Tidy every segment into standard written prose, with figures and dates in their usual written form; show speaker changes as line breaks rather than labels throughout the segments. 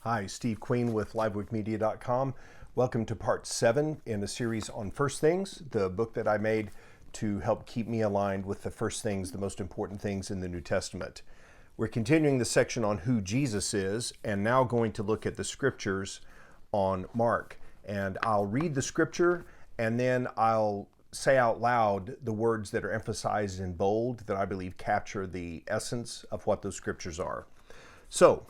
Hi, Steve Queen with LiveWookMedia.com. Welcome to part 7 in a series on First Things, the book that I made to help keep me aligned with the first things, the most important things in the New Testament. We're continuing the section on who Jesus is and now going to look at the scriptures on Mark. And I'll read the scripture and then I'll say out loud the words that are emphasized in bold that I believe capture the essence of what those scriptures are. So,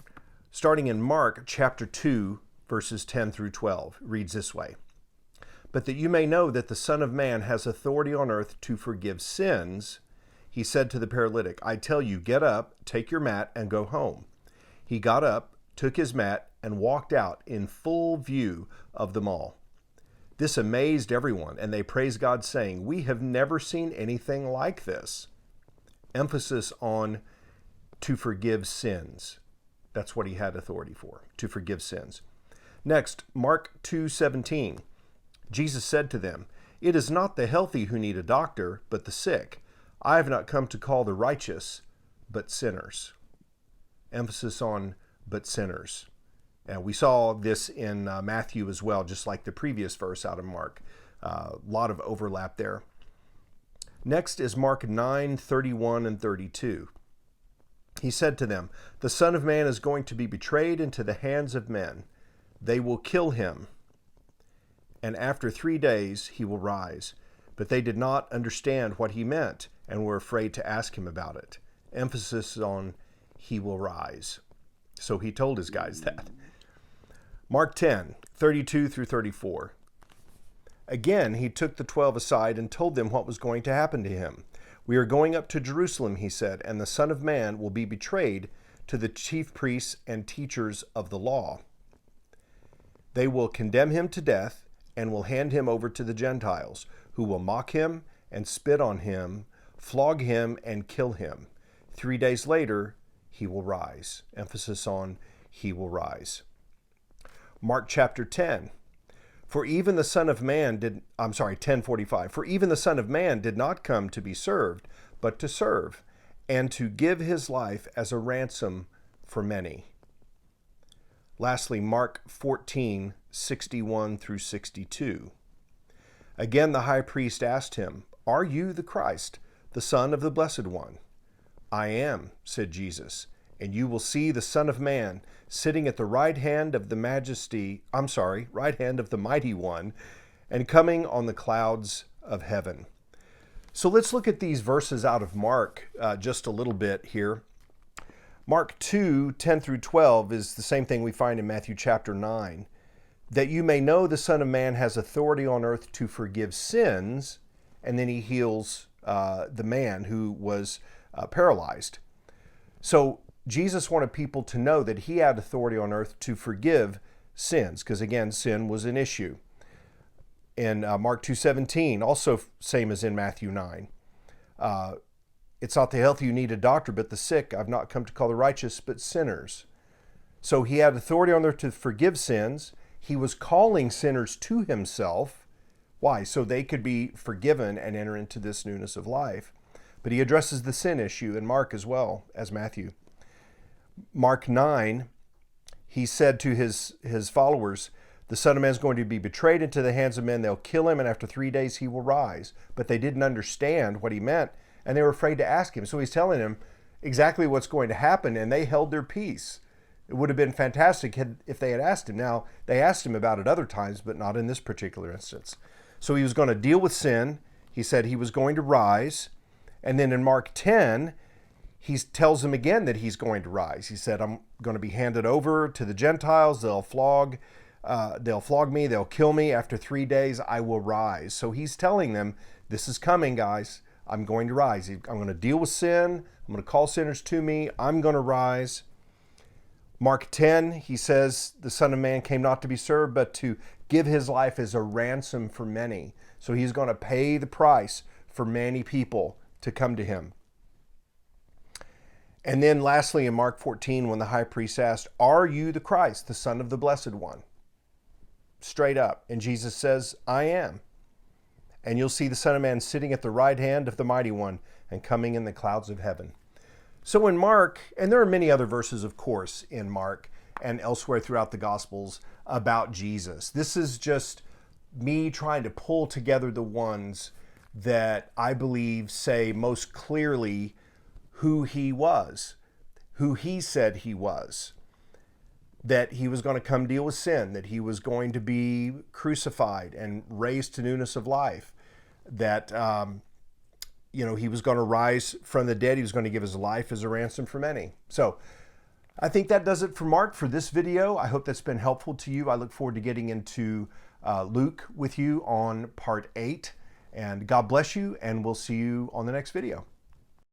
starting in Mark chapter 2, verses 10 through 12, reads this way. But that you may know that the Son of Man has authority on earth to forgive sins, he said to the paralytic, I tell you, get up, take your mat, and go home. He got up, took his mat, and walked out in full view of them all. This amazed everyone, and they praised God, saying, We have never seen anything like this. Emphasis on to forgive sins. That's what he had authority for, to forgive sins. Next, Mark 2:17. Jesus said to them, It is not the healthy who need a doctor, but the sick. I have not come to call the righteous, but sinners. Emphasis on but sinners. And we saw this in Matthew as well, just like the previous verse out of Mark. A lot of overlap there. Next is Mark 9:31 and 32. He said to them, The Son of Man is going to be betrayed into the hands of men. They will kill him, and after 3 days he will rise. But they did not understand what he meant and were afraid to ask him about it. Emphasis on he will rise. So he told his guys that. Mark 10:32 through 34. Again, he took the 12 aside and told them what was going to happen to him. We are going up to Jerusalem, he said, and the Son of Man will be betrayed to the chief priests and teachers of the law. They will condemn him to death and will hand him over to the Gentiles, who will mock him and spit on him, flog him and kill him. 3 days later, he will rise. Emphasis on he will rise. Mark chapter 10. For even the Son of Man 10:45. For even the Son of Man did not come to be served, but to serve, and to give his life as a ransom for many. Lastly, Mark 14:61 through 62. Again, the high priest asked him, Are you the Christ, the Son of the Blessed One? I am, said Jesus, and you will see the Son of Man sitting at the right hand of the Mighty One, and coming on the clouds of heaven. So let's look at these verses out of Mark just a little bit here. Mark 2:10 through 12 is the same thing we find in Matthew chapter 9. That you may know the Son of Man has authority on earth to forgive sins, and then he heals the man who was paralyzed. So Jesus wanted people to know that he had authority on earth to forgive sins, because again, sin was an issue. In Mark 2:17, also same as in Matthew 9. It's not the healthy who need a doctor, but the sick. I've not come to call the righteous, but sinners. So he had authority on earth to forgive sins. He was calling sinners to himself. Why? So they could be forgiven and enter into this newness of life. But he addresses the sin issue in Mark as well as Matthew. Mark 9, he said to his followers, the Son of Man is going to be betrayed into the hands of men. They'll kill him, and after 3 days he will rise. But they didn't understand what he meant, and they were afraid to ask him. So he's telling them exactly what's going to happen, and they held their peace. It would have been fantastic if they had asked him. Now, they asked him about it other times, but not in this particular instance. So he was going to deal with sin. He said he was going to rise. And then in Mark 10, he tells them again that he's going to rise. He said, I'm going to be handed over to the Gentiles. They'll flog me. They'll kill me. After 3 days, I will rise. So he's telling them, this is coming, guys. I'm going to rise. I'm going to deal with sin. I'm going to call sinners to me. I'm going to rise. Mark 10, he says, the Son of Man came not to be served, but to give his life as a ransom for many. So he's going to pay the price for many people to come to him. And then lastly, in Mark 14, when the high priest asked, Are you the Christ, the Son of the Blessed One? Straight up. And Jesus says, I am. And you'll see the Son of Man sitting at the right hand of the Mighty One and coming in the clouds of heaven. So in Mark, and there are many other verses, of course, in Mark, and elsewhere throughout the Gospels about Jesus. This is just me trying to pull together the ones that I believe say most clearly who he was, who he said he was, that he was going to come deal with sin, that he was going to be crucified and raised to newness of life, that he was going to rise from the dead, he was going to give his life as a ransom for many. So I think that does it for Mark for this video. I hope that's been helpful to you. I look forward to getting into Luke with you on part 8. And God bless you, and we'll see you on the next video.